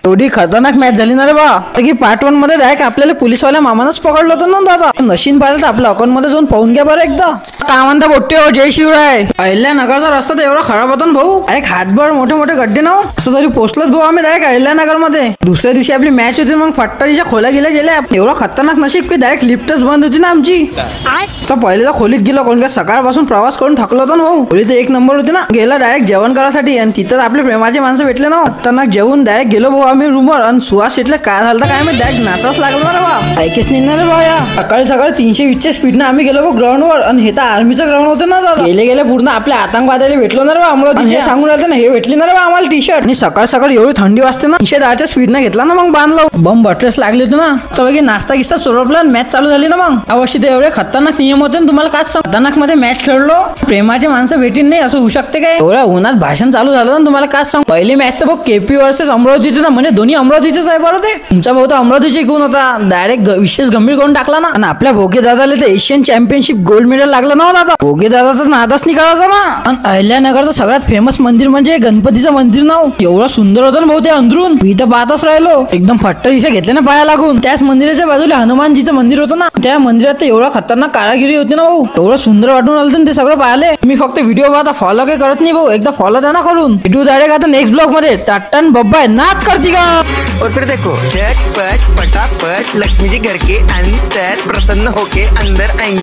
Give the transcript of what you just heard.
एवढी खतरनाक मॅच झाली ना रे बा की पार्ट 1 मध्ये डायरेक्ट आपल्याला पोलीसवाल्या मामानच पकडलं होतं ना दादा. नशीन पाहिलं तर आपल्या अकाउंट मध्ये जाऊन पाहून घ्या बरं एकदा. काय म्हणता बोट्टे हो, जय शिवराय. अहिल्यानगरचा रस्ता तर एवढा खराब होता ना भाऊ, डायरेक्ट हातभर मोठे मोठे गड्डे ना. असं तरी पोहोचलोच भाऊ आम्ही डायरेक्ट अहिल्यानगर मध्ये. दुसऱ्या दिवशी आपली मॅच होती, मग फट्टाच्या खोल्या गेल्या एवढा खतरनाक नशीब की डायरेक्ट लिफ्टच बंद होती ना आमची. तर पहिले तर खोलीत गेलो, कोण काय सकाळपासून प्रवास करून थकलो होतो ना भाऊ. खोली तर एक नंबर होती ना. गेला डायरेक्ट जेवण करायसाठी आणि तिथं आपले प्रेमाचे माणसं भेटले ना. खतरनाक जेवून डायरेक्ट गेलो भाऊ आम्ही रूमवर. आणि सुहास शेटले काय झालं काय मी डायरेक्ट नाचाच लागलो ना रे बा. ऐकेच नाही ना रे बा. या सकाळी 320च्या स्पीडने आम्ही गेलो भाऊ ग्राउंडवर. आणि हे तर आर्मीचं ग्राउंड होतं ना दादा. गेले पूर्ण आपल्या आतंकवाद्याला भेटलो ना रे बा अमरावती. हे सांगून राहिले ना, हे भेटली ना रे बा आम्हाला टी शर्ट. आणि सकाळ एवढी थंडी वाजते ना, 310च्या स्पीडने घेतला ना, मग बांधलो. बम बटरेस लागले होते ना, तर नाश्ता गिस्ता चोरपला, मॅच चालू झाली ना. मग अवश्य ते एवढे खतरनाक नियम होते ना, तुम्हाला काय सांग. खतरनाक मध्ये मॅच खेळलो, प्रेमाचे माणसं भेटीन नाही असं होऊ शकते काय. एवढ्या उन्हात भाषण चालू झालं ना, तुम्हाला काय सांग. पहिली मॅच तर भाऊ केपी वर्सेस अमरावती होती ना, म्हणजे दोन्ही अमरावतीचेच आहे बरं. ते तुमचा भाऊ तर अमरावतीचे गुण होता, डायरेक्ट विशेष गंभीर करून टाकला ना. आणि आपल्या भोगे दादाला ते एशियन चॅम्पियनशिप गोल्ड मेडल लागलं ना दादा. भोगे दादाचा नादच नाही करायचा ना. आणि अहिल्यानगरचं सगळ्यात फेमस मंदिर म्हणजे गणपतीचं मंदिर ना. एवढं सुंदर होतं ना भाऊ ते अंदरून. मी तर पाहतच राहिलो, एकदम फट्ट दिशा घेतले ना पाया लागून. त्याच मंदिराच्या बाजूला हनुमानजीचं मंदिर होतं ना, त्या मंदिरात तर एवढा खतरनाक कारागिरी होती ना भाऊ. एवढं सुंदर वाटून आलं ना ते सगळं पाहिले. मी फक्त व्हिडिओ पाहता, फॉलो काही करत नाही भाऊ. एकदा फॉलो द्या ना करून. भेटू डायरेक्ट आता नेक्स्ट ब्लॉग मध्ये. टाटा बब्बाय नाच करची का. और फिर देखो झटपट फटाफट लक्ष्मी जी घर के अंदर प्रसन्न होके अंदर आएंगे।